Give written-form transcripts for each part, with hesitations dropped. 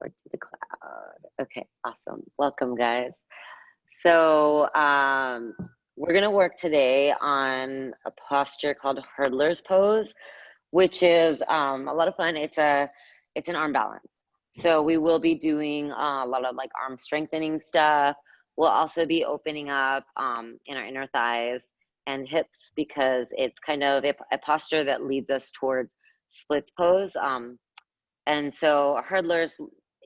Or to the cloud. Okay, awesome. Welcome, guys. So, we're going to work today on a posture called hurdler's pose, which is a lot of fun. It's an arm balance. So we will be doing a lot of like arm strengthening stuff. We'll also be opening up in our inner thighs and hips because it's kind of a posture that leads us towards splits pose. And so hurdlers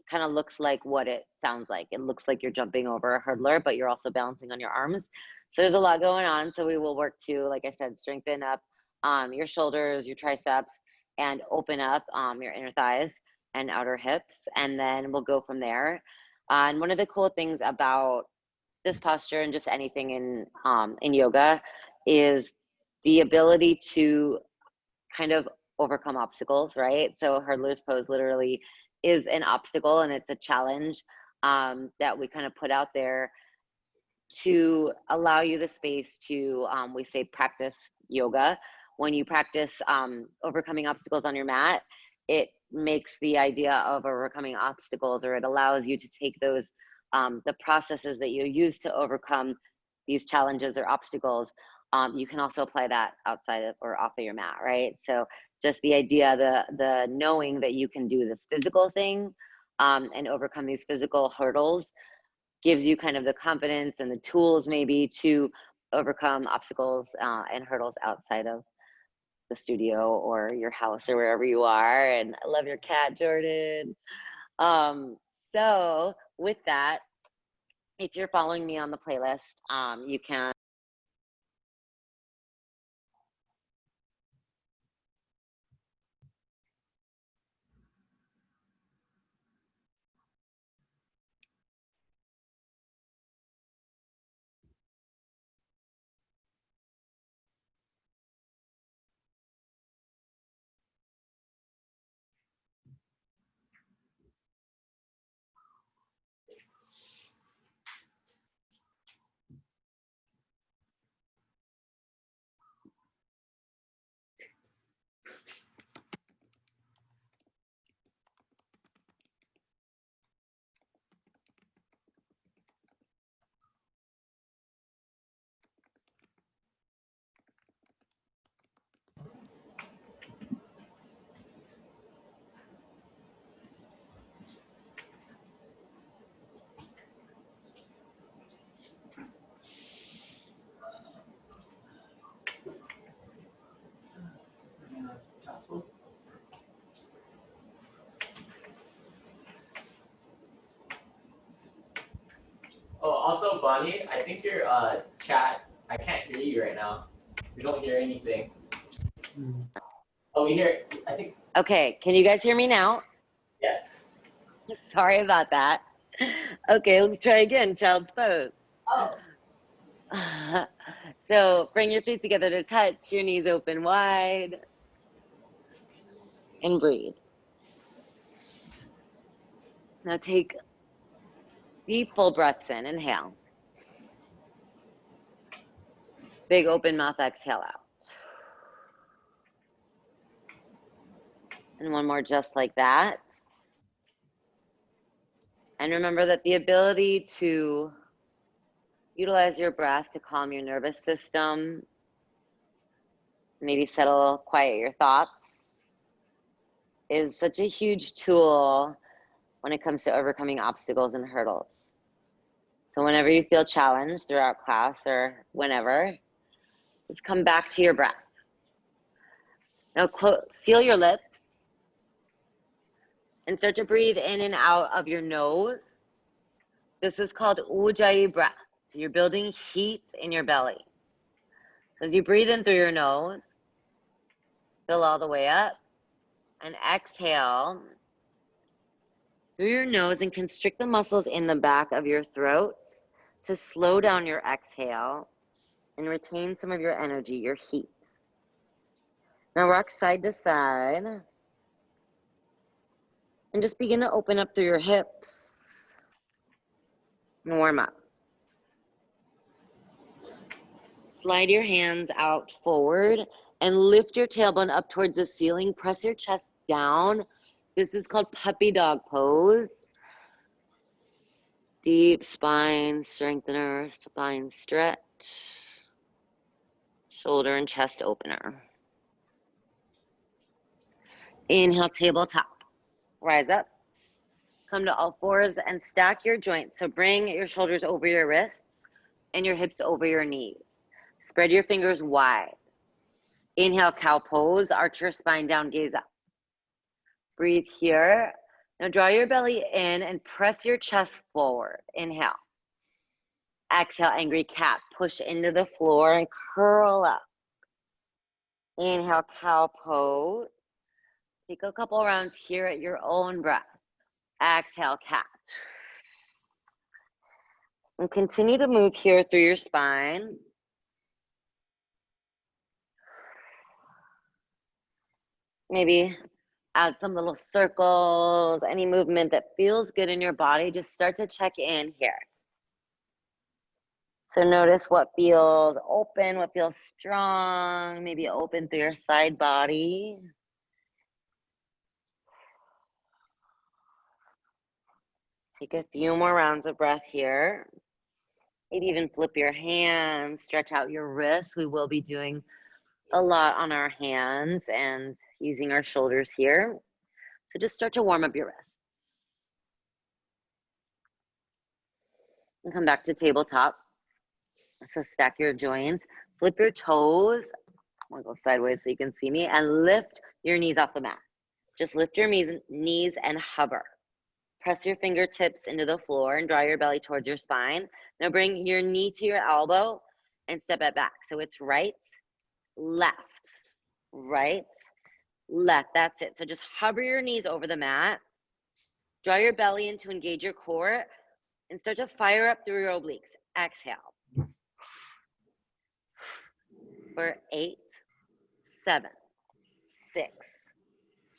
kind of looks like what it sounds like. It looks like you're jumping over a hurdler, but you're also balancing on your arms. So there's a lot going on. So we will work to, like I said, strengthen up your shoulders, your triceps, and open up your inner thighs and outer hips. And then we'll go from there. And one of the cool things about this posture and just anything in yoga is the ability to kind of overcome obstacles, right? So hurdler's pose literally is an obstacle and it's a challenge that we kind of put out there to allow you the space to, we say, practice yoga. When you practice overcoming obstacles on your mat, it makes the idea of overcoming obstacles, or it allows you to take those, the processes that you use to overcome these challenges or obstacles. You can also apply that outside of or off of your mat, right? So just the idea, the knowing that you can do this physical thing and overcome these physical hurdles gives you kind of the confidence and the tools maybe to overcome obstacles and hurdles outside of the studio or your house or wherever you are. And I love your cat, Jordan. So with that, if you're following me on the playlist, you can Oh, also, Bonnie, I think your chat, I can't hear you right now. We don't hear anything. Oh, we hear, I think, okay, can you guys hear me now? yes. Sorry about that. Okay, let's try again, child's pose. Oh. So bring your feet together to touch, your knees open wide, and breathe. Now take deep, full breaths in, inhale. Big open mouth, exhale out. And one more just like that. And remember that the ability to utilize your breath to calm your nervous system, maybe settle, quiet your thoughts, is such a huge tool when it comes to overcoming obstacles and hurdles. So whenever you feel challenged throughout class or whenever, just come back to your breath. Now seal your lips and start to breathe in and out of your nose. This is called Ujjayi breath. You're building heat in your belly. So as you breathe in through your nose, fill all the way up, and exhale through your nose and constrict the muscles in the back of your throat to slow down your exhale and retain some of your energy, your heat. Now rock side to side and just begin to open up through your hips and warm up. Slide your hands out forward and lift your tailbone up towards the ceiling. Press your chest down. This is called puppy dog pose. Deep spine strengthener, spine stretch. Shoulder and chest opener. Inhale, tabletop. Rise up. Come to all fours and stack your joints. So bring your shoulders over your wrists and your hips over your knees. Spread your fingers wide. Inhale, cow pose. Arch your spine down, gaze up. Breathe here. Now draw your belly in and press your chest forward. Inhale. Exhale, angry cat. Push into the floor and curl up. Inhale, cow pose. Take a couple rounds here at your own breath. Exhale, cat. And continue to move here through your spine. Maybe add some little circles, any movement that feels good in your body. Just start to check in here. So notice what feels open, what feels strong, maybe open through your side body. Take a few more rounds of breath here. Maybe even flip your hands, stretch out your wrists. We will be doing a lot on our hands and using our shoulders here. So just start to warm up your wrists. And come back to tabletop. So stack your joints, flip your toes. I'm gonna go sideways so you can see me, and lift your knees off the mat. Just lift your knees and hover. Press your fingertips into the floor and draw your belly towards your spine. Now bring your knee to your elbow and step it back. So it's right, left, right, left. That's it. So just hover your knees over the mat. Draw your belly in to engage your core and start to fire up through your obliques. Exhale. For 8, 7, 6,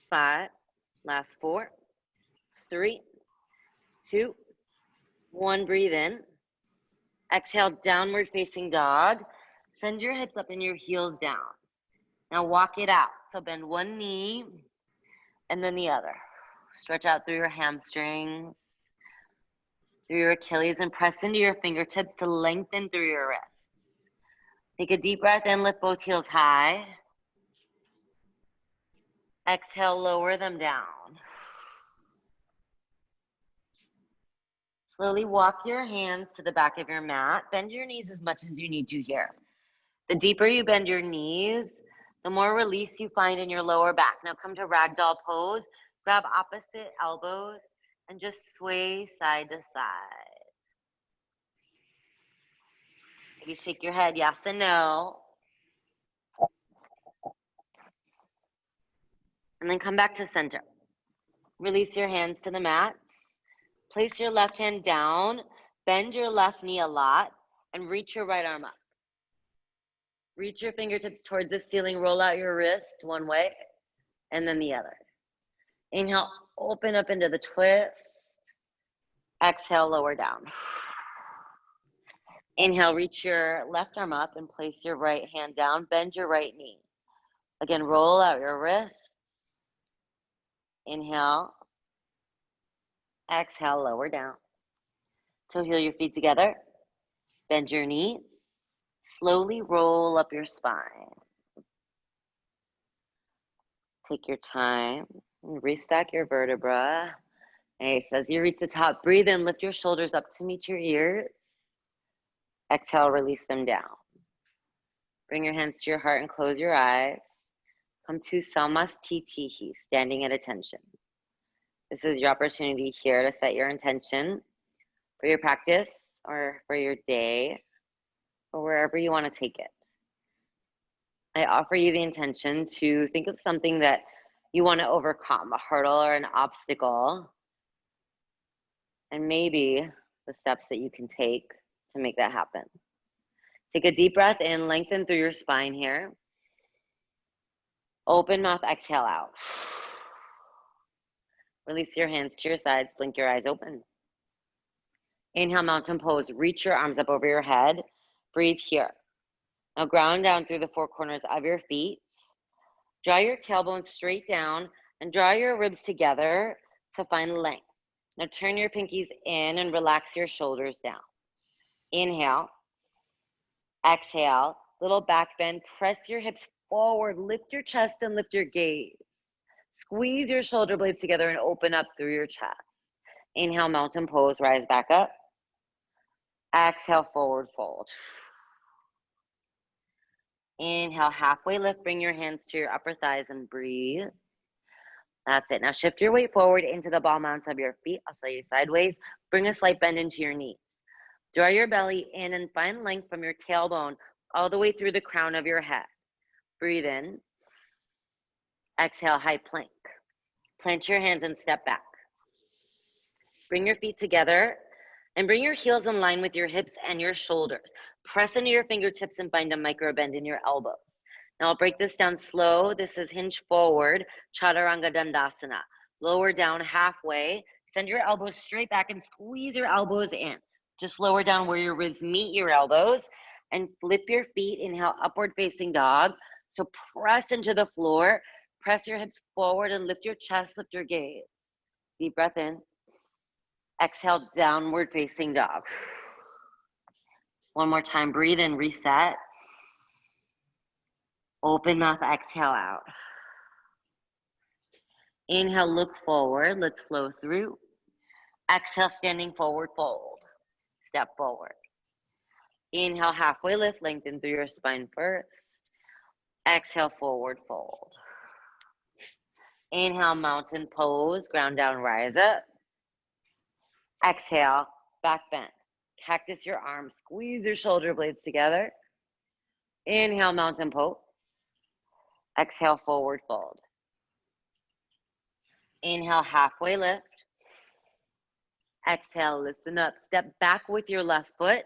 5, last 4, 3, 2, 1, breathe in. Exhale, downward facing dog. Send your hips up and your heels down. Now walk it out. So bend one knee and then the other. Stretch out through your hamstrings, through your Achilles, and press into your fingertips to lengthen through your wrists. Take a deep breath in, lift both heels high. Exhale, lower them down. Slowly walk your hands to the back of your mat. Bend your knees as much as you need to here. The deeper you bend your knees, the more release you find in your lower back. Now come to ragdoll pose. Grab opposite elbows and just sway side to side. Maybe shake your head yes and no. And then come back to center. Release your hands to the mat. Place your left hand down, bend your left knee a lot, and reach your right arm up. Reach your fingertips towards the ceiling, roll out your wrist one way, and then the other. Inhale, open up into the twist. Exhale, lower down. Inhale, reach your left arm up and place your right hand down, bend your right knee. Again, roll out your wrist. Inhale. Exhale, lower down. Toe heel your feet together. Bend your knee. Slowly roll up your spine. Take your time and restack your vertebra. Nice. As you reach the top, breathe in, lift your shoulders up to meet your ears. Exhale, release them down. Bring your hands to your heart and close your eyes. Come to Samastitihi, standing at attention. This is your opportunity here to set your intention for your practice or for your day or wherever you want to take it. I offer you the intention to think of something that you want to overcome, a hurdle or an obstacle, and maybe the steps that you can take to make that happen. Take a deep breath in, lengthen through your spine here. Open mouth, exhale out. Release your hands to your sides, blink your eyes open. Inhale, mountain pose. Reach your arms up over your head. Breathe here. Now ground down through the four corners of your feet. Draw your tailbone straight down and draw your ribs together to find length. Now turn your pinkies in and relax your shoulders down. Inhale. Exhale. Little back bend. Press your hips forward. Lift your chest and lift your gaze. Squeeze your shoulder blades together and open up through your chest. Inhale, mountain pose. Rise back up. Exhale, forward fold. Inhale, halfway lift. Bring your hands to your upper thighs and breathe. That's it. Now shift your weight forward into the ball mounts of your feet. I'll show you sideways. Bring a slight bend into your knees. Draw your belly in and find length from your tailbone all the way through the crown of your head. Breathe in. Exhale, high plank. Plant your hands and step back. Bring your feet together and bring your heels in line with your hips and your shoulders. Press into your fingertips and find a micro bend in your elbows. Now I'll break this down slow. This is hinge forward, Chaturanga Dandasana. Lower down halfway. Send your elbows straight back and squeeze your elbows in. Just lower down where your ribs meet your elbows and flip your feet. Inhale, upward facing dog. So press into the floor. Press your hips forward and lift your chest, lift your gaze. Deep breath in. Exhale, downward facing dog. One more time, breathe in, reset. Open mouth, exhale out. Inhale, look forward, let's flow through. Exhale, standing forward fold. Step forward. Inhale, halfway lift, lengthen through your spine first. Exhale, forward fold. Inhale, mountain pose, ground down, rise up. Exhale, back bend. Cactus your arms, squeeze your shoulder blades together. Inhale, mountain pose. Exhale, forward fold. Inhale, halfway lift. Exhale, listen up. Step back with your left foot.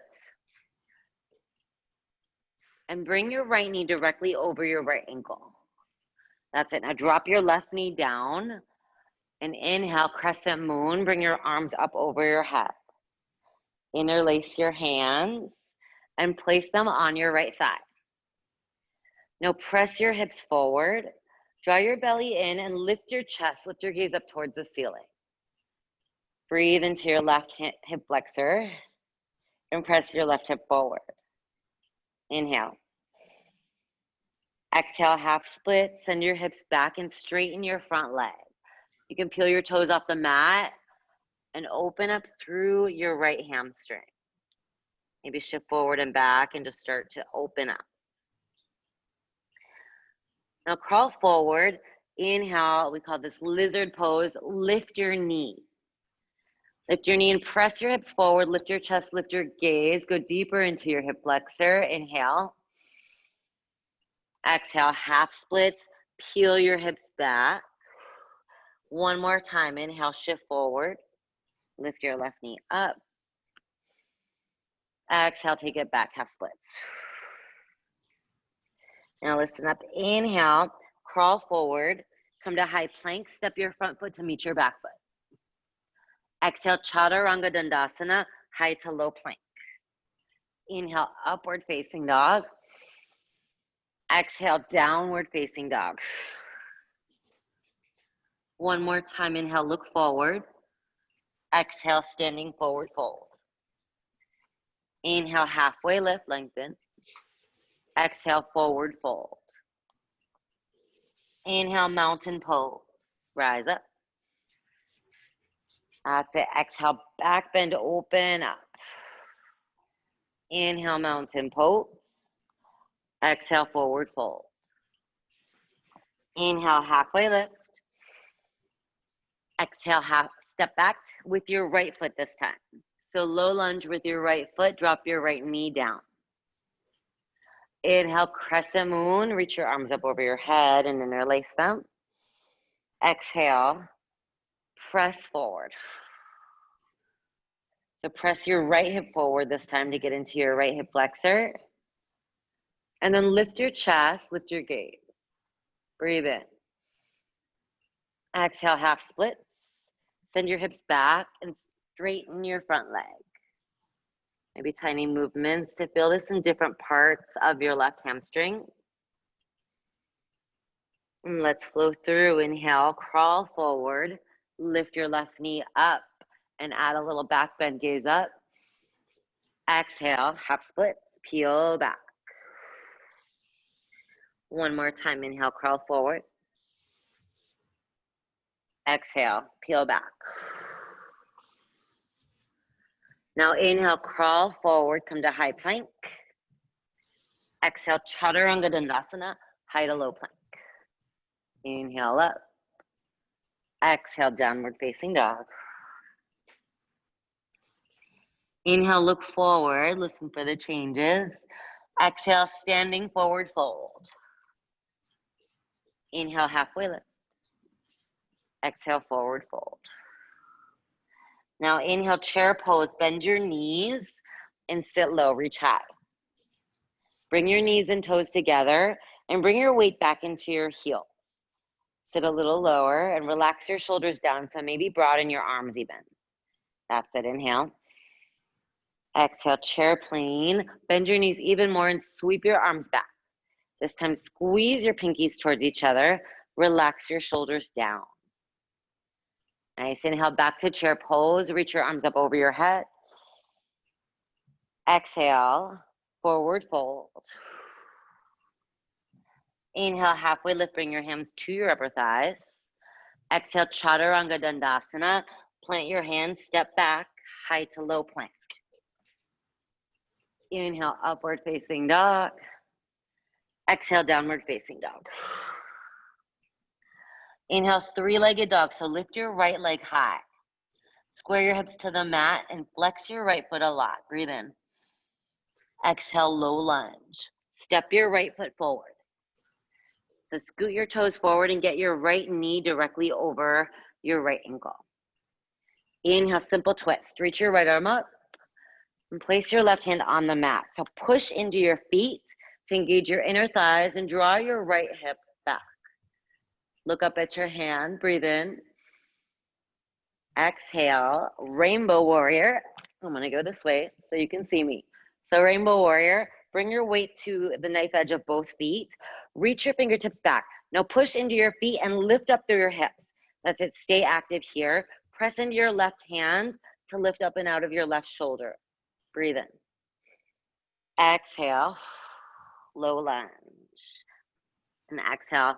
And bring your right knee directly over your right ankle. That's it. Now drop your left knee down. And inhale, crescent moon. Bring your arms up over your head. Interlace your hands and place them on your right thigh. Now press your hips forward. Draw your belly in and lift your chest. Lift your gaze up towards the ceiling. Breathe into your left hip flexor and press your left hip forward. Inhale. Exhale, half split. Send your hips back and straighten your front leg. You can peel your toes off the mat and open up through your right hamstring. Maybe shift forward and back and just start to open up. Now crawl forward. Inhale, we call this lizard pose. Lift your knee. Lift your knee and press your hips forward. Lift your chest, lift your gaze. Go deeper into your hip flexor. Inhale. Exhale, half splits. Peel your hips back. One more time. Inhale, shift forward. Lift your left knee up. Exhale, take it back, half splits. Now listen up. Inhale, crawl forward. Come to high plank. Step your front foot to meet your back foot. Exhale, Chaturanga Dandasana, high to low plank. Inhale, upward facing dog. Exhale, downward facing dog. One more time. Inhale, look forward. Exhale, standing forward fold. Inhale, halfway lift, lengthen. Exhale, forward fold. Inhale, mountain pose. Rise up. That's it. Exhale, back bend, open up. Inhale, mountain pose. Exhale, forward fold. Inhale, halfway lift. Exhale, half step back with your right foot this time. So low lunge with your right foot, drop your right knee down. Inhale, crescent moon, reach your arms up over your head and interlace them. Exhale, press forward. So press your right hip forward this time to get into your right hip flexor. And then lift your chest, lift your gaze. Breathe in. Exhale, half split. Send your hips back and straighten your front leg. Maybe tiny movements to feel this in different parts of your left hamstring. And let's flow through. Inhale, crawl forward. Lift your left knee up. and add a little back bend, gaze up. Exhale, half split, peel back. One more time, inhale, crawl forward. Exhale, peel back. Now inhale, crawl forward, come to high plank. Exhale, Chaturanga Dandasana, high to low plank. Inhale up. Exhale, downward facing dog. Inhale, look forward, listen for the changes. Exhale, standing forward fold. Inhale, halfway lift. Exhale, forward fold. Now inhale, chair pose, bend your knees and sit low, reach high. Bring your knees and toes together and bring your weight back into your heel. Sit a little lower and relax your shoulders down, so maybe broaden your arms even. That's it, inhale. Exhale, chair plane. Bend your knees even more and sweep your arms back. This time, squeeze your pinkies towards each other. Relax your shoulders down. Nice, inhale, back to chair pose. Reach your arms up over your head. Exhale, forward fold. Inhale, halfway lift, bring your hands to your upper thighs. Exhale, Chaturanga Dandasana. Plant your hands, step back, high to low plank. Inhale, upward facing dog. Exhale, downward facing dog. Inhale, three-legged dog. So lift your right leg high. Square your hips to the mat and flex your right foot a lot. Breathe in. Exhale, low lunge. Step your right foot forward. So scoot your toes forward and get your right knee directly over your right ankle. Inhale, simple twist. Reach your right arm up and place your left hand on the mat. So push into your feet to engage your inner thighs and draw your right hip back. Look up at your hand, breathe in. Exhale, rainbow warrior. I'm gonna go this way so you can see me. So rainbow warrior, bring your weight to the knife edge of both feet. Reach your fingertips back. Now push into your feet and lift up through your hips. That's it, stay active here. Press into your left hand to lift up and out of your left shoulder. Breathe in. Exhale, low lunge. And exhale,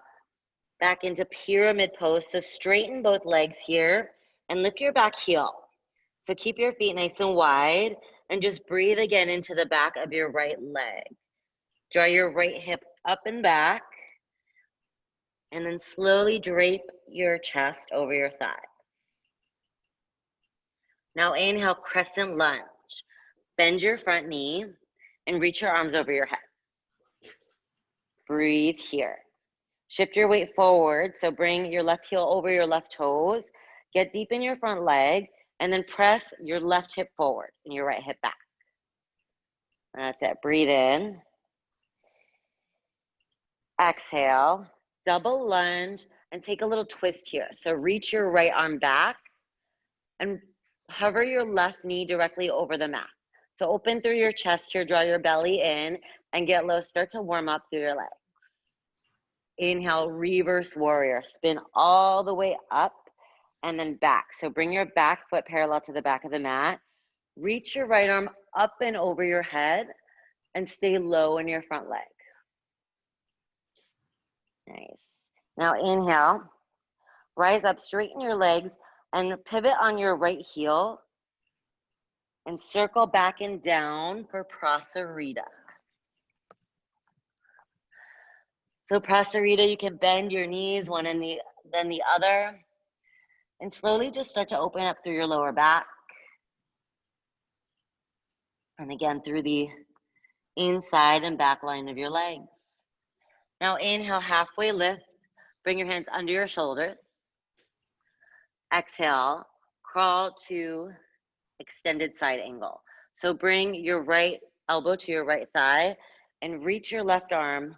back into pyramid pose. So straighten both legs here and lift your back heel. So keep your feet nice and wide and just breathe again into the back of your right leg. Draw your right hip up and back and then slowly drape your chest over your thigh. Now inhale, crescent lunge. Bend your front knee and reach your arms over your head. Breathe here. Shift your weight forward, so bring your left heel over your left toes. Get deep in your front leg, and then press your left hip forward and your right hip back. That's it. Breathe in. Exhale. Double lunge and take a little twist here. So reach your right arm back and hover your left knee directly over the mat. So open through your chest here, draw your belly in, and get low. Start to warm up through your legs. Inhale, reverse warrior. Spin all the way up and then back. So bring your back foot parallel to the back of the mat. Reach your right arm up and over your head and stay low in your front leg. Nice. Now inhale, rise up, straighten your legs and pivot on your right heel and circle back and down for Prasarita. So Prasarita, you can bend your knees one and then the other and slowly just start to open up through your lower back. And again, through the inside and back line of your legs. Now inhale, halfway lift. Bring your hands under your shoulders. Exhale, crawl to extended side angle. So bring your right elbow to your right thigh and reach your left arm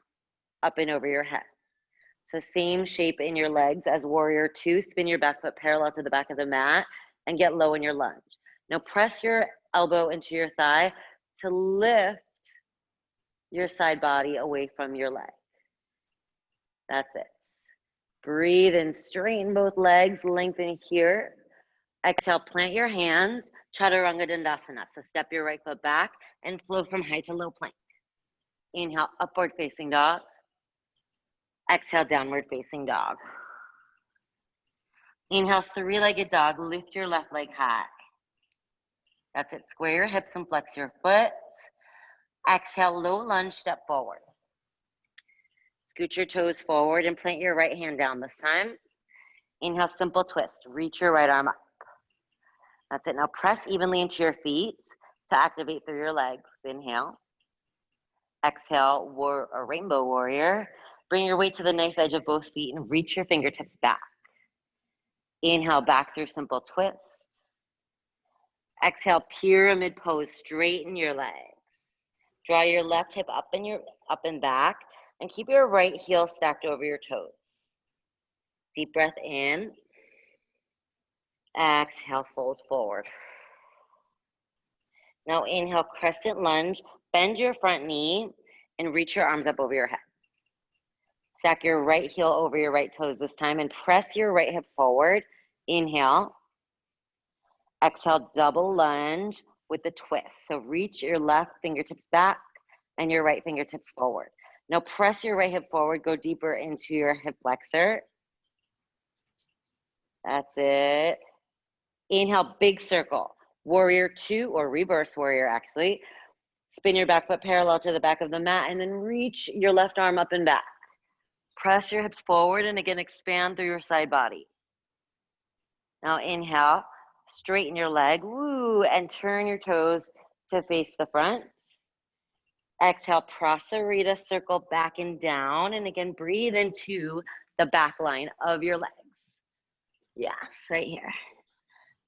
up and over your head. So same shape in your legs as warrior two. Spin your back foot parallel to the back of the mat and get low in your lunge. Now press your elbow into your thigh to lift your side body away from your leg. That's it. Breathe and straighten both legs, lengthen here. Exhale, plant your hands, Chaturanga Dandasana. So step your right foot back and flow from high to low plank. Inhale, upward facing dog. Exhale, downward facing dog. Inhale, three-legged dog. Lift your left leg high. That's it. Square your hips and flex your foot. Exhale, low lunge, step forward. Scoot your toes forward and plant your right hand down this time. Inhale, simple twist. Reach your right arm up. That's it. Now press evenly into your feet to activate through your legs. Inhale. Exhale, rainbow warrior. Bring your weight to the knife edge of both feet and reach your fingertips back. Inhale, back through simple twist. Exhale, pyramid pose. Straighten your legs. Draw your left hip up and back, and keep your right heel stacked over your toes. Deep breath in. Exhale, fold forward. Now inhale, crescent lunge. Bend your front knee and reach your arms up over your head. Stack your right heel over your right toes this time and press your right hip forward. Inhale. Exhale, double lunge with the twist. So reach your left fingertips back and your right fingertips forward. Now press your right hip forward, go deeper into your hip flexor. That's it. Inhale, big circle. Warrior two, or reverse warrior actually. Spin your back foot parallel to the back of the mat and then reach your left arm up and back. Press your hips forward and again expand through your side body. Now inhale, straighten your leg, woo, and turn your toes to face the front. Exhale, Prasarita, circle back and down, and again breathe into the back line of your legs. Yes, right here.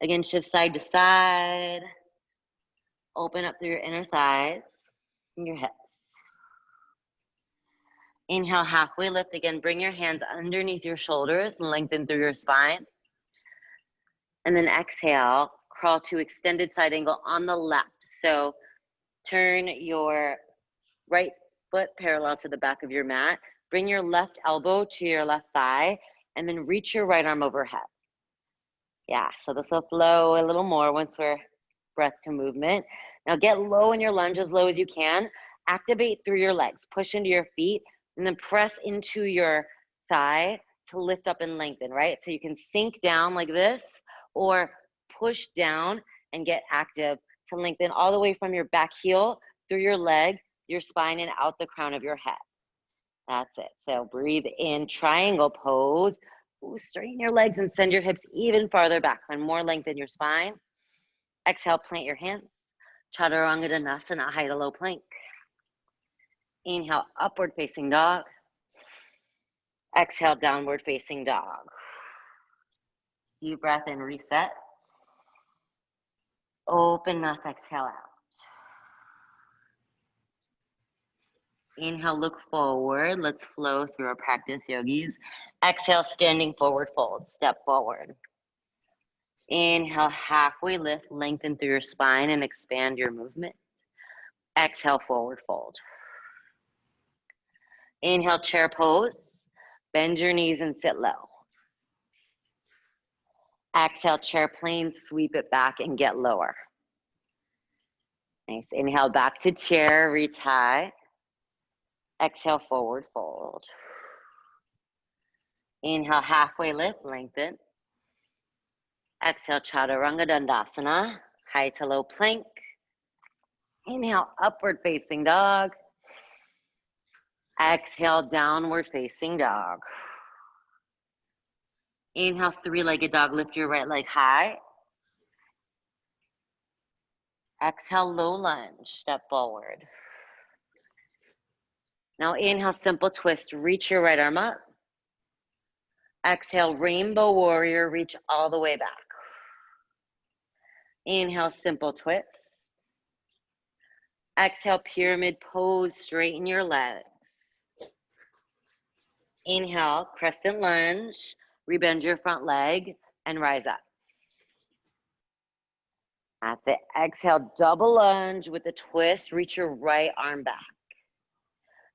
Again, shift side to side. Open up through your inner thighs and your hips. Inhale, halfway lift. Again, bring your hands underneath your shoulders and lengthen through your spine. And then exhale, crawl to extended side angle on the left. So turn your right foot parallel to the back of your mat. Bring your left elbow to your left thigh and then reach your right arm overhead. Yeah, so this will flow a little more once we're breath to movement. Now get low in your lunge, as low as you can. Activate through your legs. Push into your feet and then press into your thigh to lift up and lengthen, right? So you can sink down like this or push down and get active to lengthen all the way from your back heel through your leg, your spine, and out the crown of your head. That's it. So breathe in, triangle pose. Ooh, straighten your legs and send your hips even farther back. Find more length in your spine. Exhale, plant your hands. Chaturanga Dandasana, high to low plank. Inhale, upward facing dog. Exhale, downward facing dog. Deep breath in, reset. Open mouth, exhale out. Inhale, look forward. Let's flow through our practice, yogis. Exhale, standing forward fold. Step forward. Inhale, halfway lift. Lengthen through your spine and expand your movement. Exhale, forward fold. Inhale, chair pose. Bend your knees and sit low. Exhale, chair plane. Sweep it back and get lower. Nice. Inhale, back to chair. Reach high. Exhale, forward fold. Inhale, halfway lift, lengthen. Exhale, Chaturanga Dandasana, high to low plank. Inhale, upward facing dog. Exhale, downward facing dog. Inhale, three-legged dog, lift your right leg high. Exhale, low lunge, step forward. Now inhale, simple twist, reach your right arm up. Exhale, rainbow warrior, reach all the way back. Inhale, simple twist. Exhale, pyramid pose, straighten your legs. Inhale, crescent lunge, rebend your front leg and rise up. That's it. Exhale, double lunge with a twist, reach your right arm back.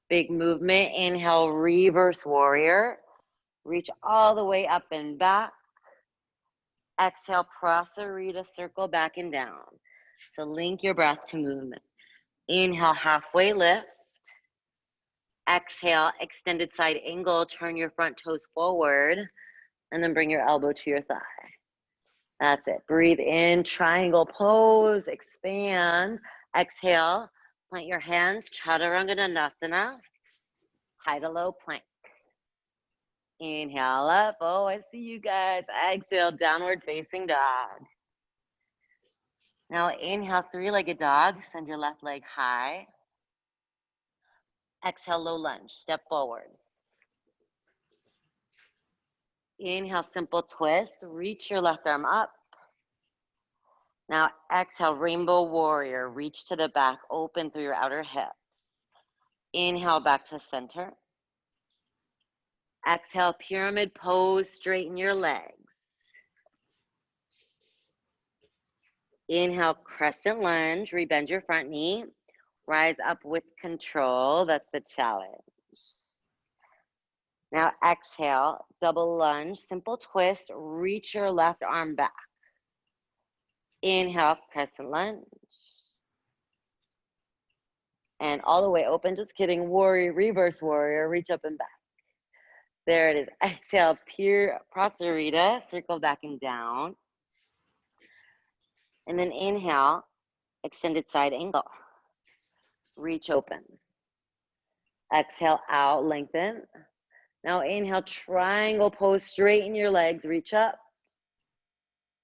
Big movement, inhale, reverse warrior. Reach all the way up and back. Exhale, Prasarita, circle back and down. So link your breath to movement. Inhale, halfway lift. Exhale, extended side angle, turn your front toes forward, and then bring your elbow to your thigh. That's it. Breathe in, triangle pose, expand. Exhale, plant your hands, Chaturanga Dandasana, high to low plank. Inhale up. Oh, I see you guys. Exhale, downward facing dog. Now inhale, three-legged dog. Send your left leg high. Exhale, low lunge. Step forward. Inhale, simple twist. Reach your left arm up. Now exhale, rainbow warrior. Reach to the back, open through your outer hips. Inhale, back to center. Exhale, pyramid pose, straighten your legs. Inhale, crescent lunge, rebend your front knee. Rise up with control, that's the challenge. Now exhale, double lunge, simple twist, reach your left arm back. Inhale, crescent lunge. And all the way open, just kidding, warrior, reverse warrior, reach up and back. There it is. Exhale, pure Prasarita, circle back and down. And then inhale, extended side angle. Reach open. Exhale out, lengthen. Now inhale, triangle pose, straighten your legs, reach up.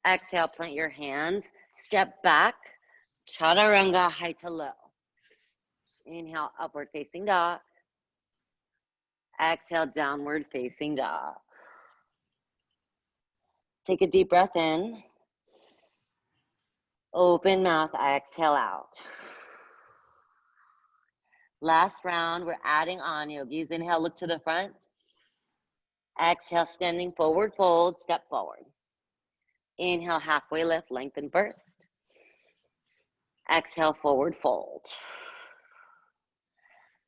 Exhale, plant your hands, step back, Chaturanga, high to low. Inhale, upward facing dog. Exhale, downward facing dog. Take a deep breath in. Open mouth, exhale out. Last round, we're adding on, yogis. Inhale, look to the front. Exhale, standing forward fold, step forward. Inhale, halfway lift, lengthen first. Exhale, forward fold.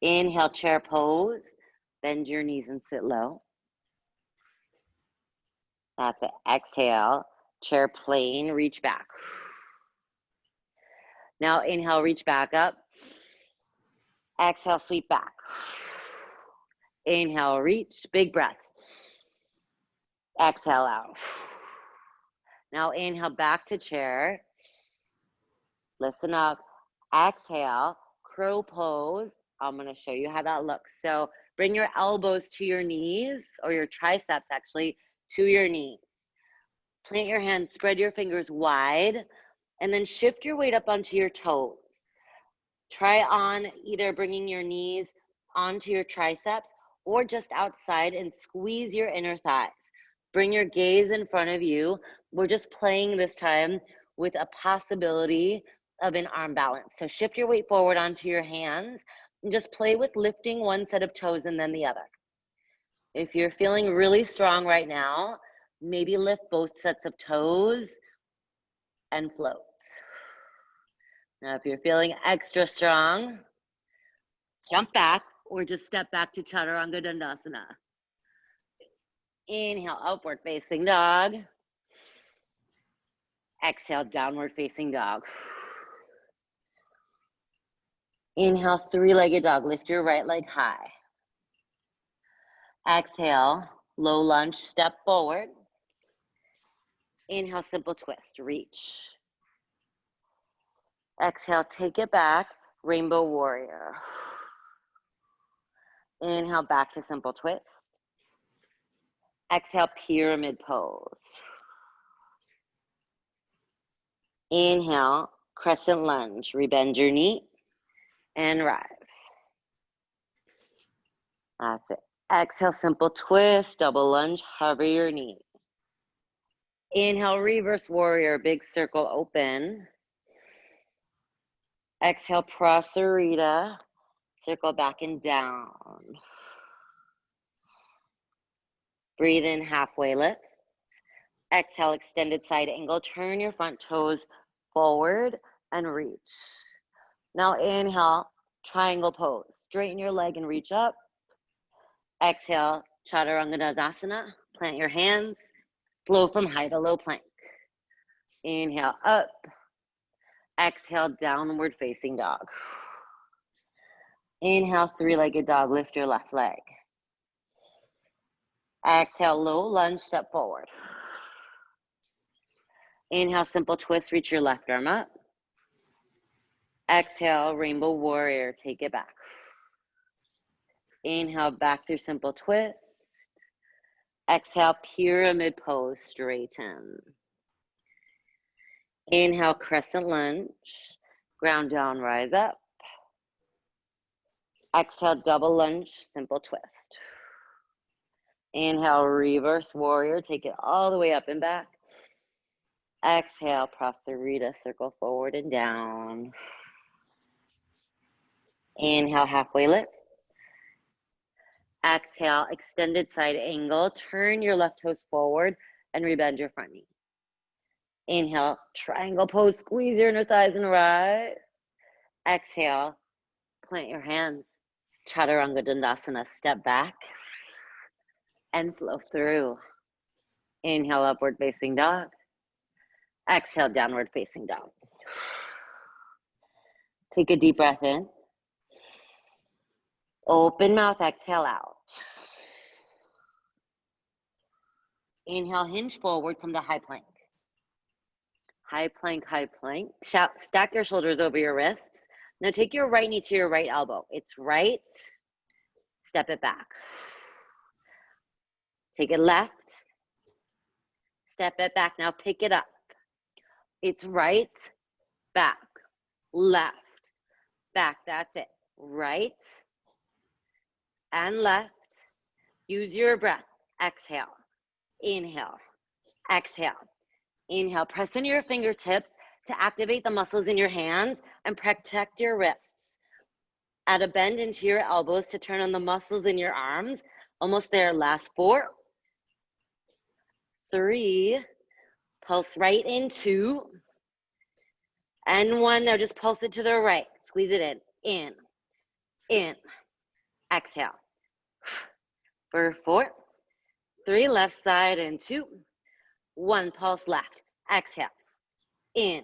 Inhale, chair pose. Bend your knees and sit low. That's it. Exhale, chair plane, reach back. Now inhale, reach back up. Exhale, sweep back. Inhale, reach, big breath. Exhale out. Now inhale, back to chair. Listen up. Exhale, crow pose. I'm going to show you how that looks. So bring your elbows to your knees, or your triceps actually, to your knees. Plant your hands, spread your fingers wide, and then shift your weight up onto your toes. Try on either bringing your knees onto your triceps or just outside and squeeze your inner thighs. Bring your gaze in front of you. We're just playing this time with a possibility of an arm balance. So shift your weight forward onto your hands and just play with lifting one set of toes and then the other. If you're feeling really strong right now, maybe lift both sets of toes and float. Now, if you're feeling extra strong, jump back or just step back to Chaturanga Dandasana. Inhale, upward facing dog. Exhale, downward facing dog. Inhale, three-legged dog. Lift your right leg high. Exhale, low lunge, step forward. Inhale, simple twist, reach. Exhale, take it back, rainbow warrior. Inhale, back to simple twist. Exhale, pyramid pose. Inhale, crescent lunge, rebend your knee and rise. That's it. Exhale, simple twist, double lunge, hover your knee. Inhale, reverse warrior, big circle open. Exhale, Prasarita, circle back and down. Breathe in, halfway lift. Exhale, extended side angle. Turn your front toes forward and reach. Now inhale, triangle pose. Straighten your leg and reach up. Exhale, Chaturanga Dandasana. Plant your hands. Flow from high to low plank. Inhale, up. Exhale, downward facing dog. Inhale, three-legged dog. Lift your left leg. Exhale, low lunge, step forward. Inhale, simple twist, reach your left arm up. Exhale, rainbow warrior, take it back. Inhale, back through simple twist. Exhale, pyramid pose, straighten. Inhale, crescent lunge, ground down, rise up. Exhale, double lunge, simple twist. Inhale, reverse warrior, take it all the way up and back. Exhale, Prasarita, circle forward and down. Inhale, halfway lift. Exhale, extended side angle. Turn your left toes forward and rebend your front knee. Inhale, triangle pose, squeeze your inner thighs and rise. Exhale, plant your hands. Chaturanga Dandasana, step back and flow through. Inhale, upward facing dog. Exhale, downward facing dog. Take a deep breath in. Open mouth, exhale out. Inhale, hinge forward, come to high plank. High plank, high plank. Stack your shoulders over your wrists. Now take your right knee to your right elbow. It's right, step it back. Take it left, step it back. Now pick it up. It's right, back, left, back. That's it. Right and left. Use your breath. Exhale, inhale, exhale, inhale. Press into your fingertips to activate the muscles in your hands and protect your wrists. Add a bend into your elbows to turn on the muscles in your arms. Almost there. Last 4, 3, pulse right in, 2, and 1. Now just pulse it to the right. Squeeze it in, exhale. For 4, 3, left side, and 2, 1, pulse left. Exhale, in.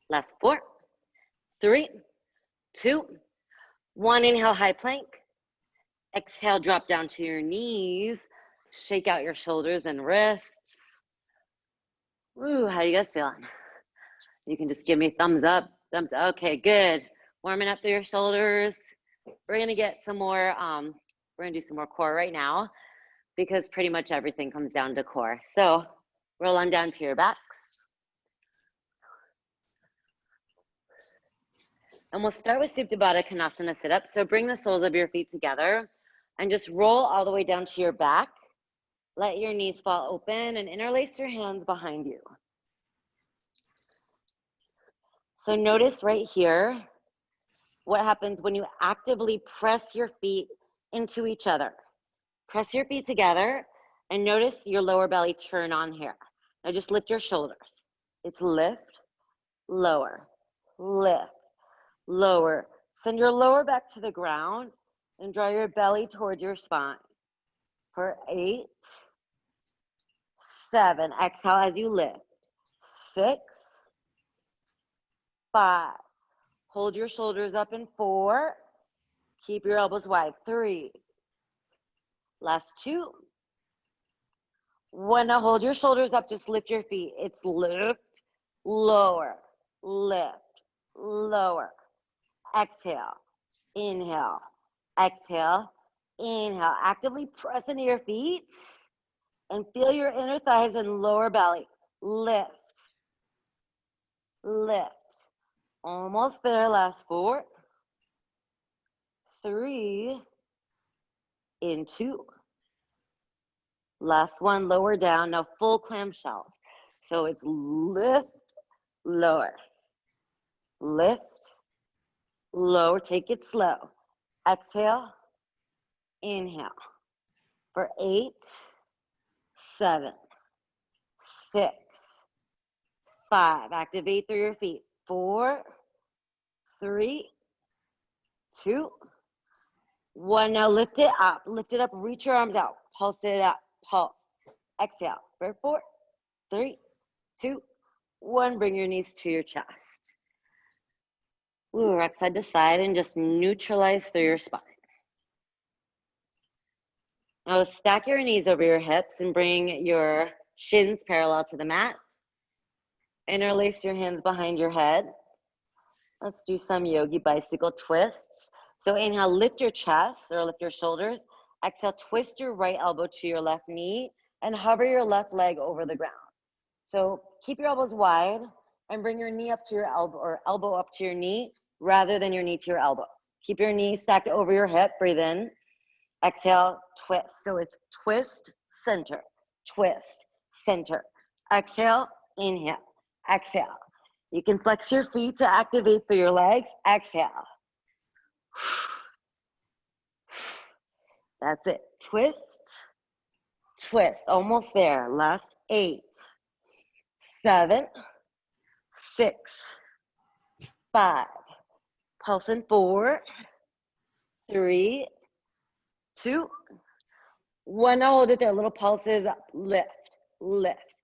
Last 4, 3, 2, 1. Inhale, high plank. Exhale, drop down to your knees. Shake out your shoulders and wrists. Woo, how you guys feeling? You can just give me thumbs up. Okay, good. Warming up through your shoulders. We're gonna get some more, we're gonna do some more core right now because pretty much everything comes down to core. So roll on down to your backs. And we'll start with Supta Baddha Konasana sit up. So bring the soles of your feet together and just roll all the way down to your back. Let your knees fall open and interlace your hands behind you. So notice right here what happens when you actively press your feet into each other. Press your feet together and notice your lower belly turn on here. Now just lift your shoulders. It's lift, lower, lift, lower. Send your lower back to the ground and draw your belly towards your spine. For 8, 7, exhale as you lift. 6, 5, hold your shoulders up in 4, keep your elbows wide. 3, last 2, 1. Now hold your shoulders up, just lift your feet. It's lift, lower, lift, lower. Exhale, inhale, exhale, inhale. Actively press into your feet and feel your inner thighs and lower belly. Lift, lift. Almost there. Last 4, 3, in 2. Last 1, lower down. Now full clamshell. So it's lift, lower, lift, lower. Take it slow. Exhale, inhale. For 8, 7, 6, 5. Activate through your feet. 4, 3, 2, 1. Now lift it up. Lift it up. Reach your arms out. Pulse it up. Pulse. Exhale. For 4, 3, 2, 1. Bring your knees to your chest. Ooh, rock side to side and just neutralize through your spine. Now stack your knees over your hips and bring your shins parallel to the mat. Interlace your hands behind your head. Let's do some yogi bicycle twists. So inhale, lift your chest or lift your shoulders. Exhale, twist your right elbow to your left knee and hover your left leg over the ground. So keep your elbows wide and bring your knee up to your elbow or elbow up to your knee rather than your knee to your elbow. Keep your knee stacked over your hip. Breathe in. Exhale, twist. So it's twist, center, twist, center. Exhale, inhale, exhale. You can flex your feet to activate through your legs. Exhale. That's it. Twist, twist. Almost there. Last 8, 7, 6, 5. Pulsing 4, 3, 2, 1. Now hold it there. Little pulses up. Lift, lift.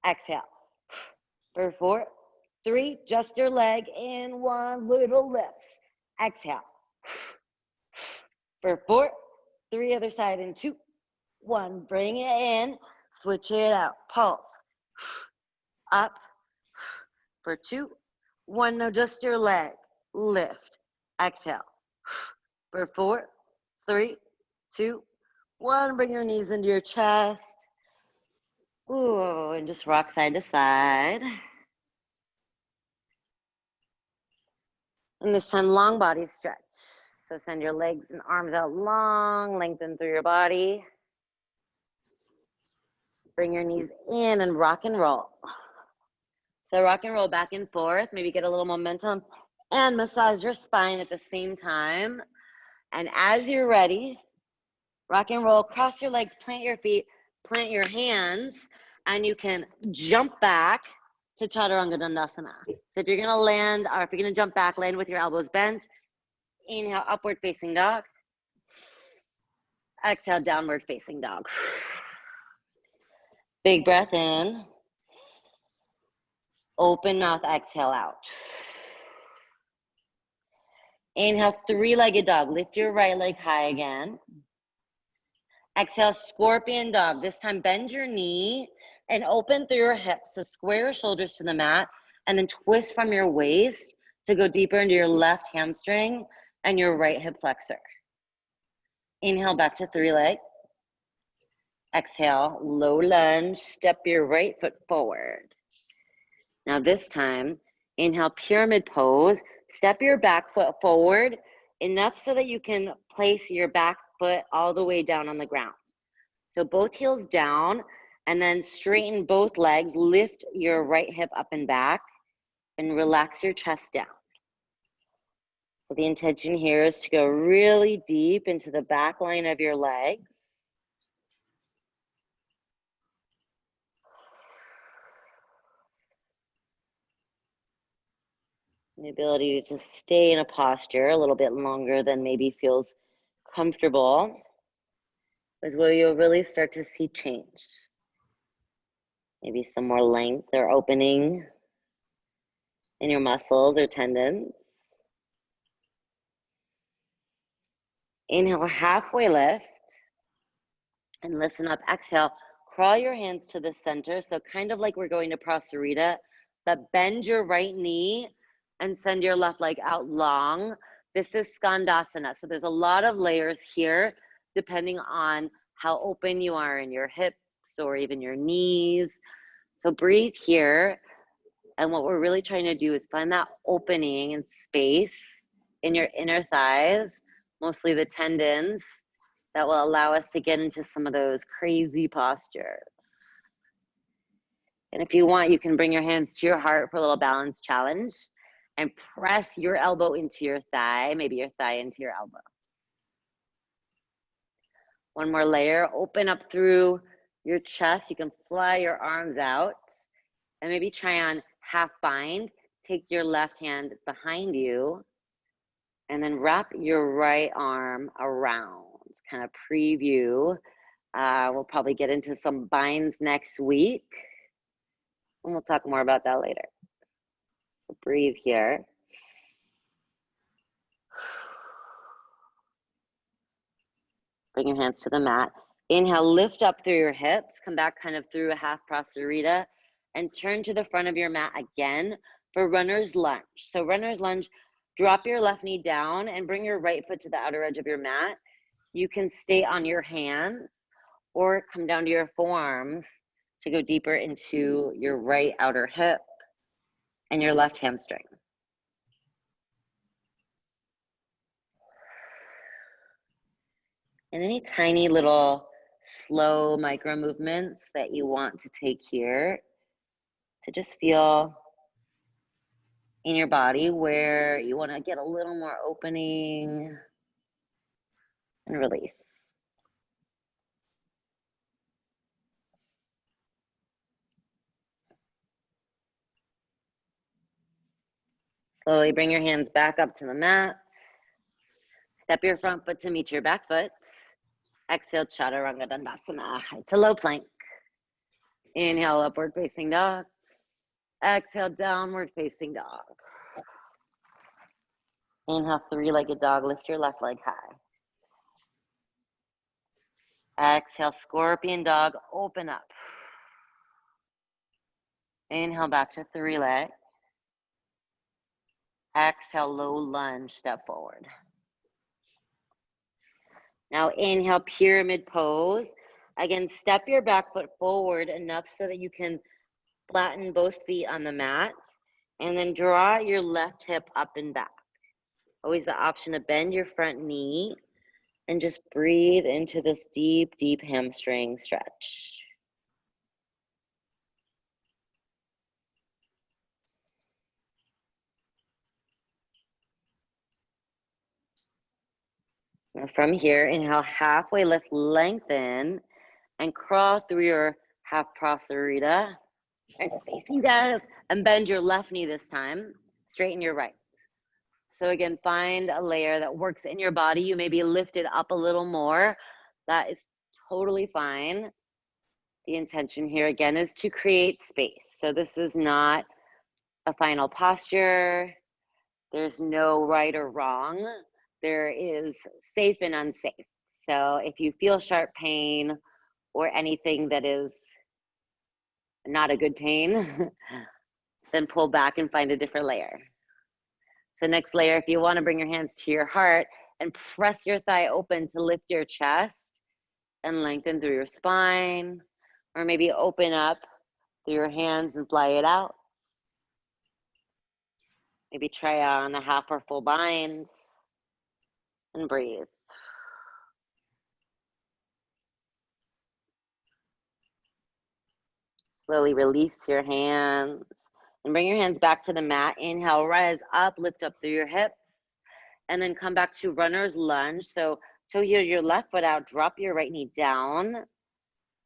Exhale. For 4, 3. Just your leg in 1. Little lifts. Exhale. For 4, 3. Other side in 2, 1. Bring it in. Switch it out. Pulse. Up. For 2, 1. Now just your leg. Lift. Exhale. For 4, 3, 2, 1. Bring your knees into your chest. Ooh, and just rock side to side. And this time, long body stretch. So send your legs and arms out long, lengthen through your body. Bring your knees in and rock and roll. So rock and roll back and forth, maybe get a little momentum and massage your spine at the same time. And as you're ready, rock and roll, cross your legs, plant your feet, plant your hands, and you can jump back to Chaturanga Dandasana. So if you're gonna land, or if you're gonna jump back, land with your elbows bent. Inhale, upward facing dog. Exhale, downward facing dog. Big breath in. Open mouth, exhale out. Inhale, 3-legged dog. Lift your right leg high again. Exhale, scorpion dog. This time, bend your knee and open through your hips. So square your shoulders to the mat and then twist from your waist to go deeper into your left hamstring and your right hip flexor. Inhale back to 3-leg. Exhale, low lunge, step your right foot forward. Now this time, inhale, pyramid pose. Step your back foot forward enough so that you can place your back foot all the way down on the ground. So both heels down and then straighten both legs. Lift your right hip up and back and relax your chest down. So the intention here is to go really deep into the back line of your legs. The ability to stay in a posture a little bit longer than maybe feels comfortable is where you'll really start to see change. Maybe some more length or opening in your muscles or tendons. Inhale, halfway lift and listen up. Exhale, crawl your hands to the center. So kind of like we're going to Prasarita, but bend your right knee and send your left leg out long. This is Skandasana. So there's a lot of layers here, depending on how open you are in your hips or even your knees. So breathe here. And what we're really trying to do is find that opening and space in your inner thighs, mostly the tendons, that will allow us to get into some of those crazy postures. And if you want, you can bring your hands to your heart for a little balance challenge and press your elbow into your thigh, maybe your thigh into your elbow. One more layer, open up through your chest. You can fly your arms out and maybe try on half bind. Take your left hand behind you and then wrap your right arm around. Kind of preview. We'll probably get into some binds next week. And we'll talk more about that later. So breathe here. Bring your hands to the mat. Inhale, lift up through your hips. Come back kind of through a half Prasarita and turn to the front of your mat again for runner's lunge. So runner's lunge, drop your left knee down and bring your right foot to the outer edge of your mat. You can stay on your hands or come down to your forearms to go deeper into your right outer hip and your left hamstring. And any tiny little slow micro movements that you want to take here to just feel in your body where you want to get a little more opening and release. Slowly bring your hands back up to the mat. Step your front foot to meet your back foot. Exhale, Chaturanga Dandasana, to low plank. Inhale, upward facing dog. Exhale, downward facing dog. Inhale, three-legged dog. Lift your left leg high. Exhale, scorpion dog. Open up. Inhale, back to three leg. Exhale, low lunge, step forward. Now inhale, pyramid pose. Again, step your back foot forward enough so that you can flatten both feet on the mat. And then draw your left hip up and back. Always the option to bend your front knee and just breathe into this deep, deep hamstring stretch. Now from here, inhale, halfway lift, lengthen, and crawl through your half Prasarita. And facing down, and bend your left knee this time, straighten your right. So again, find a layer that works in your body. You may be lifted up a little more. That is totally fine. The intention here again is to create space. So this is not a final posture. There's no right or wrong. There is safe and unsafe. So if you feel sharp pain or anything that is not a good pain, then pull back and find a different layer. So next layer, if you want to bring your hands to your heart and press your thigh open to lift your chest and lengthen through your spine, or maybe open up through your hands and fly it out. Maybe try on a half or full bind and breathe. Slowly release your hands and bring your hands back to the mat. Inhale, rise up, lift up through your hips, and then come back to runner's lunge. So toe heel your left foot out, drop your right knee down.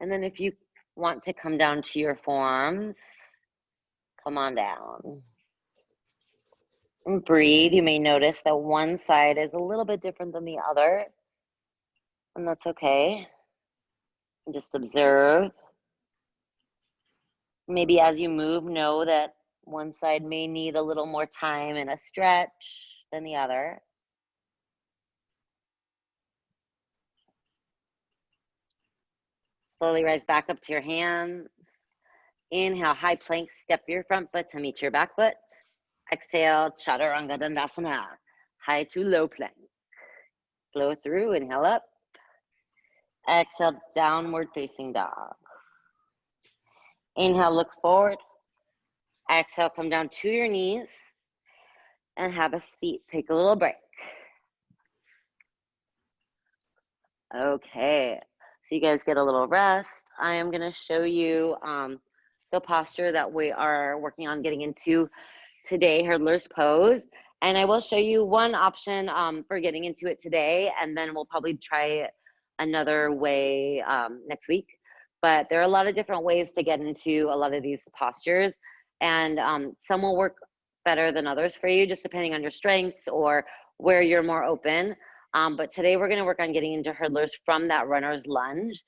And then if you want to come down to your forearms, come on down. And breathe. You may notice that one side is a little bit different than the other, and that's okay. And just observe. Maybe as you move, know that one side may need a little more time and a stretch than the other. Slowly rise back up to your hands. Inhale, high plank, step your front foot to meet your back foot. Exhale, Chaturanga Dandasana, high to low plank. Flow through, inhale up. Exhale, downward facing dog. Inhale, look forward. Exhale, come down to your knees and have a seat. Take a little break. Okay, so you guys get a little rest. I am gonna show you the posture that we are working on getting into today, hurdler's pose. And I will show you one option for getting into it today, and then we'll probably try another way next week. But there are a lot of different ways to get into a lot of these postures, and some will work better than others for you, just depending on your strengths or where you're more open. But today we're gonna work on getting into hurdlers from that runner's lunge.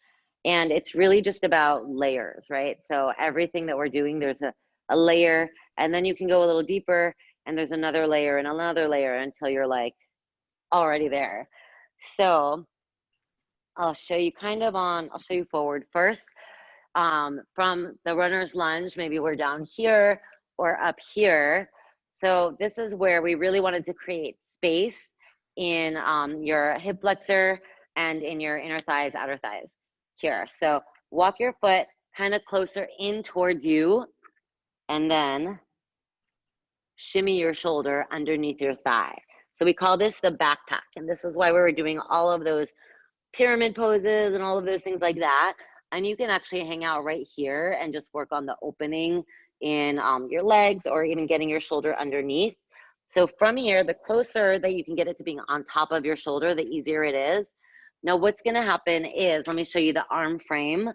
And it's really just about layers, right? So everything that we're doing, there's a layer, and then you can go a little deeper, and there's another layer and another layer until you're like already there. So I'll show you I'll show you forward first. From the runner's lunge, maybe we're down here or up here. So this is where we really wanted to create space in your hip flexor and in your inner thighs, outer thighs here. So walk your foot kind of closer in towards you, and then shimmy your shoulder underneath your thigh. So we call this the backpack, and this is why we were doing all of those pyramid poses and all of those things like that. And you can actually hang out right here and just work on the opening in your legs, or even getting your shoulder underneath. So from here, the closer that you can get it to being on top of your shoulder, the easier it is. Now what's gonna happen is, let me show you the arm frame.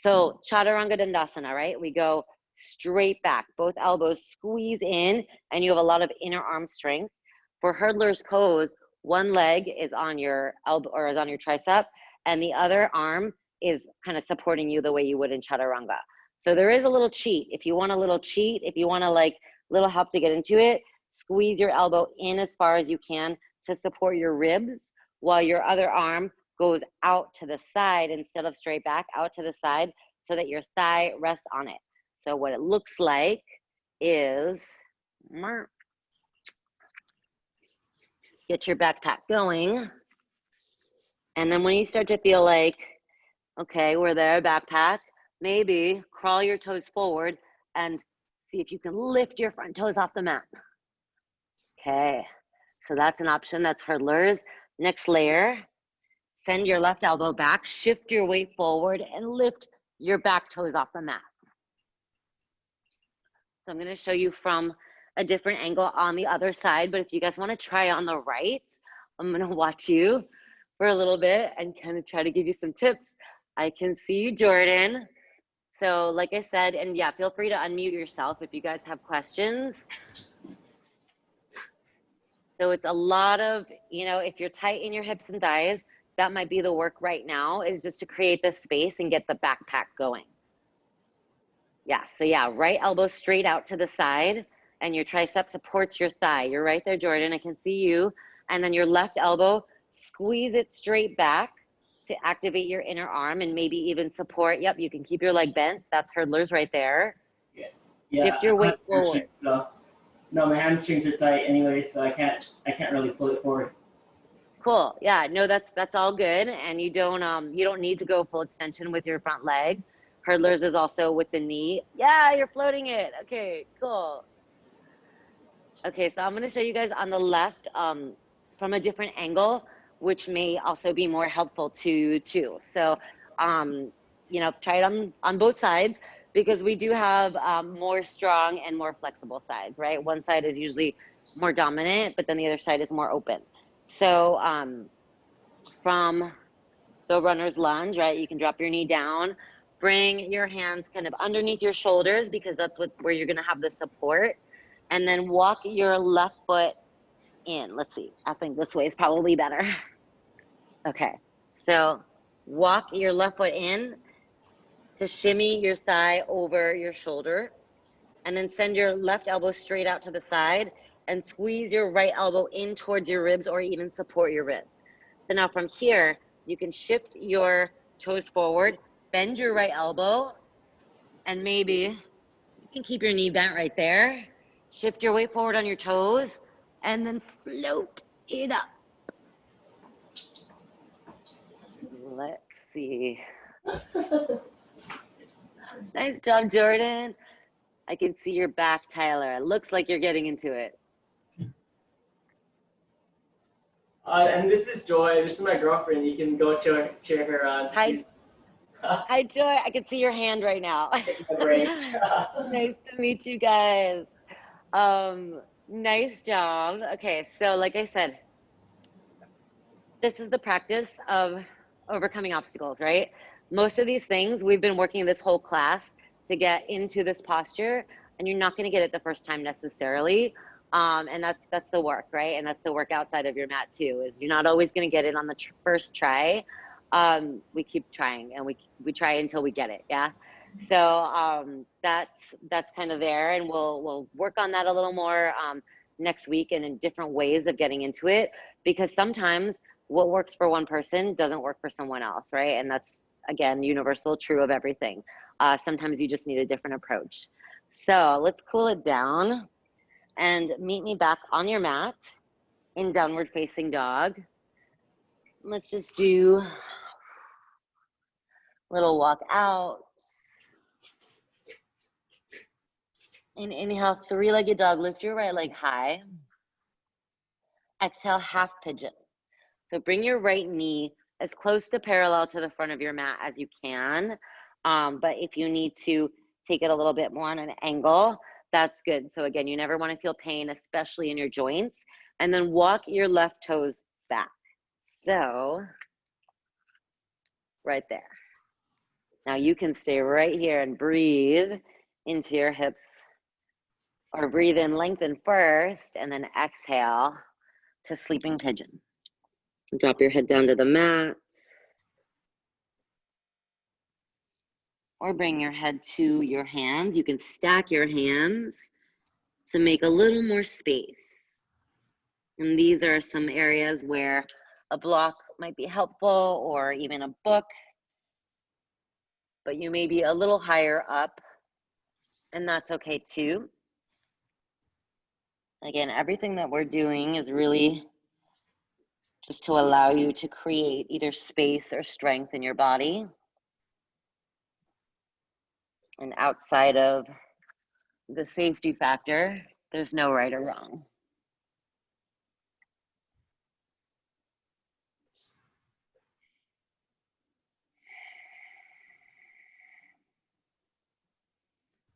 So Chaturanga Dandasana, right? We go straight back, both elbows squeeze in, and you have a lot of inner arm strength. For hurdler's pose, one leg is on your elbow or is on your tricep, and the other arm is kind of supporting you the way you would in Chaturanga. So there is a little cheat. If you want a little cheat, if you want to like little help to get into it, squeeze your elbow in as far as you can to support your ribs, while your other arm goes out to the side instead of straight back, out to the side, so that your thigh rests on it. So what it looks like is, get your backpack going. And then when you start to feel like, okay, we're there, backpack, maybe crawl your toes forward and see if you can lift your front toes off the mat. Okay, so that's an option, that's hurdlers. Next layer, send your left elbow back, shift your weight forward, and lift your back toes off the mat. So I'm gonna show you from a different angle on the other side, but if you guys wanna try on the right, I'm gonna watch you for a little bit and kind of try to give you some tips. I can see you, Jordan. So like I said, and yeah, feel free to unmute yourself if you guys have questions. So it's a lot of, you know, if you're tight in your hips and thighs, that might be the work right now, is just to create the space and get the backpack going. Yeah, so yeah, right elbow straight out to the side, and your tricep supports your thigh. You're right there, Jordan, I can see you. And then your left elbow, squeeze it straight back to activate your inner arm and maybe even support. Yep, you can keep your leg bent. That's hurdlers right there. Yeah. Shift your weight forward. So, no, my hamstrings are tight anyway, so I can't really pull it forward. Cool. Yeah, no, that's all good. And you don't need to go full extension with your front leg. Hurdlers is also with the knee. Yeah, you're floating it. Okay, cool. Okay, so I'm going to show you guys on the left from a different angle, which may also be more helpful to you too. So, you know, try it on both sides, because we do have more strong and more flexible sides, right? One side is usually more dominant, but then the other side is more open. So from the runner's lunge, right, you can drop your knee down, bring your hands kind of underneath your shoulders, because that's where you're going to have the support. And then walk your left foot in. Let's see, I think this way is probably better. Okay, so walk your left foot in to shimmy your thigh over your shoulder, and then send your left elbow straight out to the side and squeeze your right elbow in towards your ribs, or even support your ribs. So now from here, you can shift your toes forward, bend your right elbow, and maybe you can keep your knee bent right there. Shift your weight forward on your toes, and then float it up. Let's see. Nice job, Jordan. I can see your back, Tyler. It looks like you're getting into it. And this is Joy. This is my girlfriend. You can go cheer her on. Hi. Hi, Joy. I can see your hand right now. Nice to meet you guys. Nice job. Okay, so like I said, this is the practice of overcoming obstacles, right? Most of these things, we've been working this whole class to get into this posture, and you're not going to get it the first time necessarily. And that's the work, right? And that's the work outside of your mat too, is you're not always going to get it on the first try. we keep trying, and we try until we get it. Yeah. So that's kind of there, and we'll work on that a little more next week, and in different ways of getting into it, because sometimes what works for one person doesn't work for someone else, right? And that's, again, universal, true of everything. Sometimes you just need a different approach. So let's cool it down and meet me back on your mat in downward facing dog. Let's just do a little walk out. And inhale, three-legged dog. Lift your right leg high. Exhale, half pigeon. So bring your right knee as close to parallel to the front of your mat as you can. But if you need to take it a little bit more on an angle, that's good. So again, you never want to feel pain, especially in your joints. And then walk your left toes back. So right there. Now you can stay right here and breathe into your hips, or breathe in, lengthen first, and then exhale to sleeping pigeon. Drop your head down to the mat, or bring your head to your hands. You can stack your hands to make a little more space. And these are some areas where a block might be helpful, or even a book, but you may be a little higher up, and that's okay too. Again, everything that we're doing is really just to allow you to create either space or strength in your body. And outside of the safety factor, there's no right or wrong.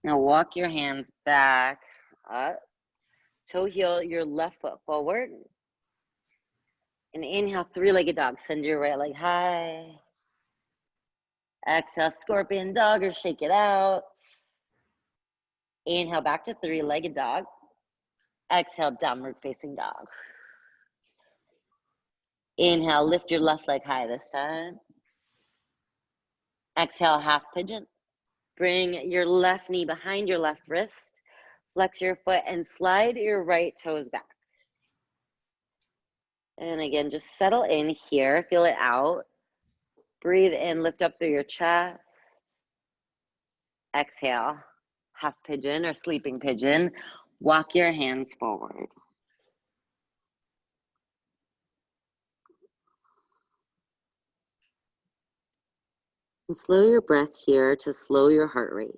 Now walk your hands back up. Toe heel your left foot forward. And inhale, three-legged dog. Send your right leg high. Exhale, scorpion dog, or shake it out. Inhale, back to three-legged dog. Exhale, downward facing dog. Inhale, lift your left leg high this time. Exhale, half pigeon. Bring your left knee behind your left wrist. Flex your foot and slide your right toes back. And again, just settle in here, feel it out. Breathe in, lift up through your chest. Exhale, half pigeon or sleeping pigeon. Walk your hands forward. And slow your breath here to slow your heart rate.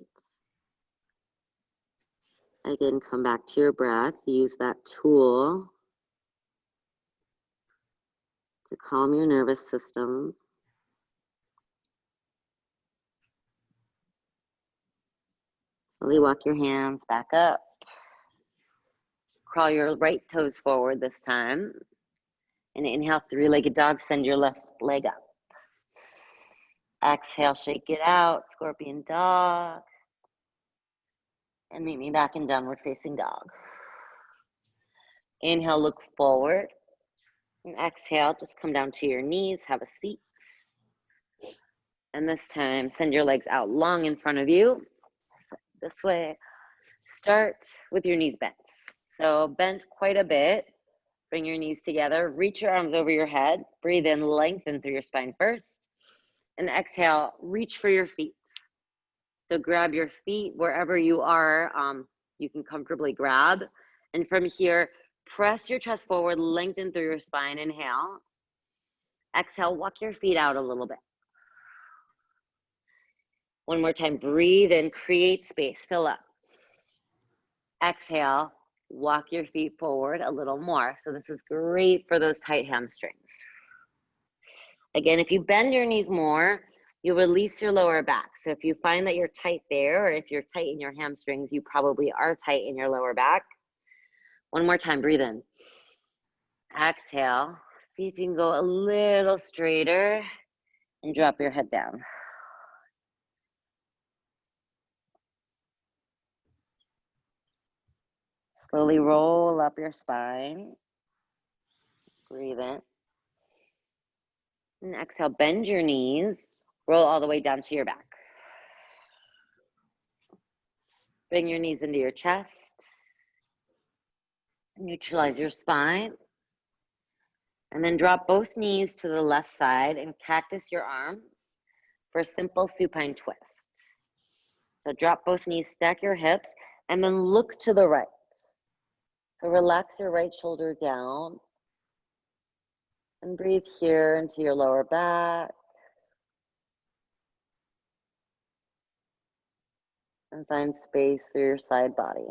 Again, come back to your breath. Use that tool to calm your nervous system. Slowly walk your hands back up. Crawl your right toes forward this time. And inhale, three-legged dog, send your left leg up. Exhale, shake it out, scorpion dog. And meet me back in downward facing dog. Inhale, look forward. And exhale, just come down to your knees, have a seat. And this time, send your legs out long in front of you. This way. Start with your knees bent. So bent quite a bit. Bring your knees together. Reach your arms over your head. Breathe in, lengthen through your spine first. And exhale, reach for your feet. So grab your feet wherever you are. You can comfortably grab. And from here, press your chest forward, lengthen through your spine. Inhale. Exhale, walk your feet out a little bit. One more time, breathe in, create space, fill up. Exhale, walk your feet forward a little more. So this is great for those tight hamstrings. Again, if you bend your knees more, you release your lower back. So if you find that you're tight there, or if you're tight in your hamstrings, you probably are tight in your lower back. One more time, breathe in. Exhale, see if you can go a little straighter and drop your head down. Slowly roll up your spine. Breathe in. And exhale, bend your knees, roll all the way down to your back. Bring your knees into your chest. Neutralize your spine. And then drop both knees to the left side and cactus your arms for a simple supine twist. So drop both knees, stack your hips, and then look to the right. So relax your right shoulder down and breathe here into your lower back. And find space through your side body.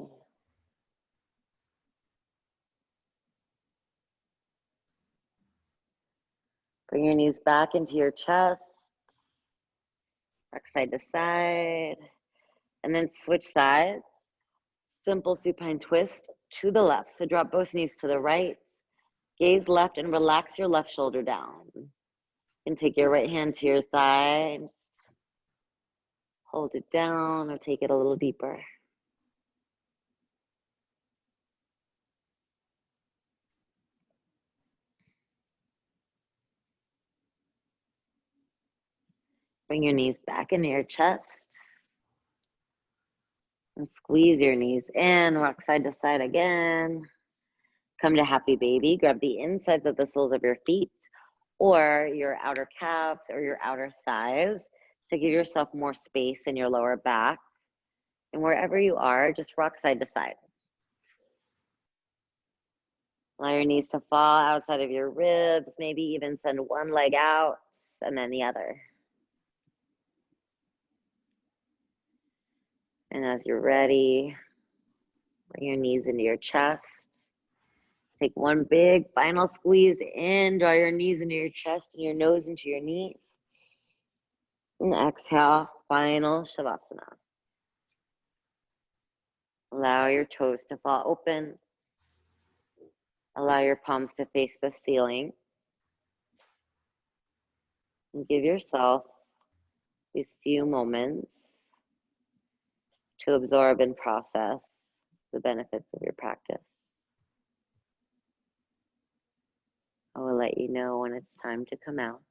Bring your knees back into your chest. Rock side to side. And then switch sides. Simple supine twist to the left. So drop both knees to the right. Gaze left and relax your left shoulder down. And take your right hand to your thigh. Hold it down or take it a little deeper. Bring your knees back into your chest. And squeeze your knees in, rock side to side again. Come to happy baby. Grab the insides of the soles of your feet or your outer calves or your outer thighs to give yourself more space in your lower back. And wherever you are, just rock side to side. Allow your knees to fall outside of your ribs, maybe even send one leg out and then the other. And as you're ready, bring your knees into your chest. Take one big final squeeze in, draw your knees into your chest and your nose into your knees. And exhale, final Shavasana. Allow your toes to fall open. Allow your palms to face the ceiling. And give yourself these few moments to absorb and process the benefits of your practice. I will let you know when it's time to come out.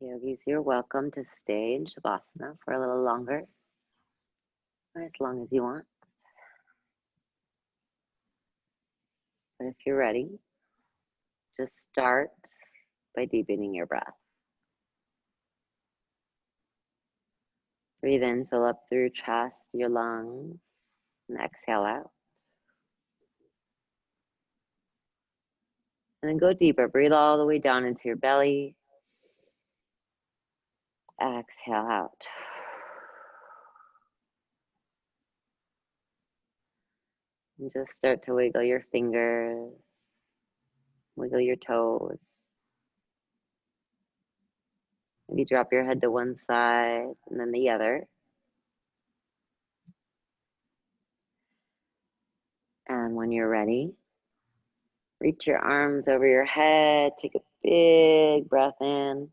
Yogis, you're welcome to stay in Shavasana for a little longer, or as long as you want. But if you're ready, just start by deepening your breath. Breathe in, fill up through your chest, your lungs, and exhale out. And then go deeper. Breathe all the way down into your belly. Exhale out. And just start to wiggle your fingers, wiggle your toes. Maybe drop your head to one side and then the other. And when you're ready, reach your arms over your head. Take a big breath in.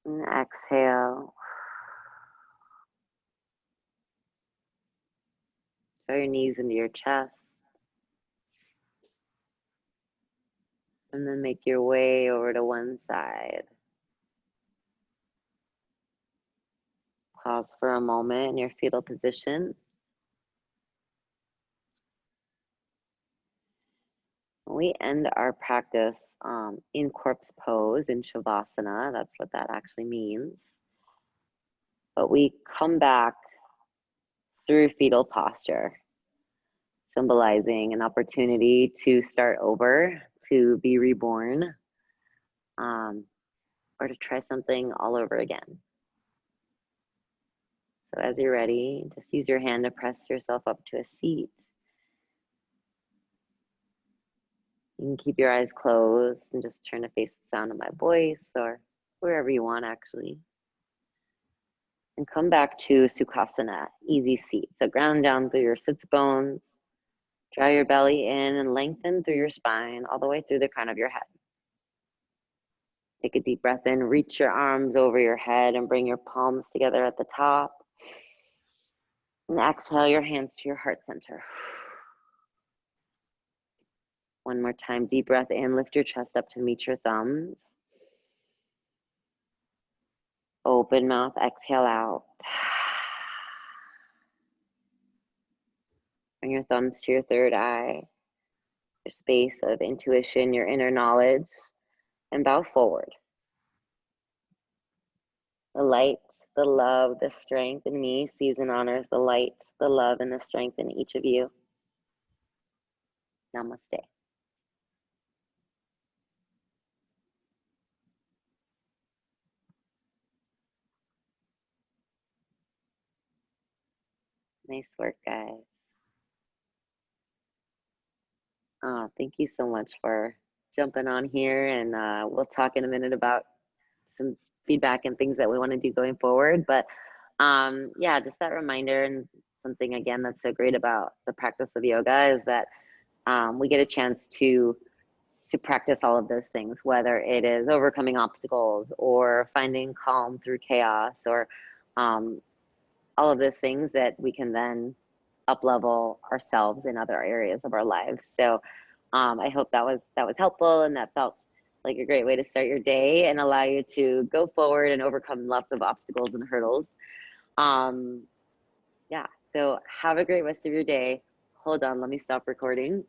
And exhale. Draw your knees into your chest. And then make your way over to one side. Pause for a moment in your fetal position. We end our practice in corpse pose in Shavasana. That's what that actually means. But we come back through fetal posture, symbolizing an opportunity to start over, to be reborn, or to try something all over again. So as you're ready, just use your hand to press yourself up to a seat. You can keep your eyes closed and just turn to face the sound of my voice or wherever you want actually. And come back to Sukhasana, easy seat. So ground down through your sits bones, draw your belly in and lengthen through your spine all the way through the crown of your head. Take a deep breath in, reach your arms over your head and bring your palms together at the top. And exhale your hands to your heart center. One more time, deep breath in, lift your chest up to meet your thumbs. Open mouth, exhale out. Bring your thumbs to your third eye, your space of intuition, your inner knowledge, and bow forward. The light, the love, the strength in me sees and honors the light, the love, and the strength in each of you. Namaste. Nice work, guys. Thank you so much for jumping on here, and we'll talk in a minute about some feedback and things that we want to do going forward. But yeah, just that reminder, and something again that's so great about the practice of yoga is that we get a chance to practice all of those things, whether it is overcoming obstacles or finding calm through chaos, or all of those things that we can then up-level ourselves in other areas of our lives. So I hope that was helpful, and that felt like a great way to start your day and allow you to go forward and overcome lots of obstacles and hurdles. Yeah, so have a great rest of your day. Hold on, let me stop recording.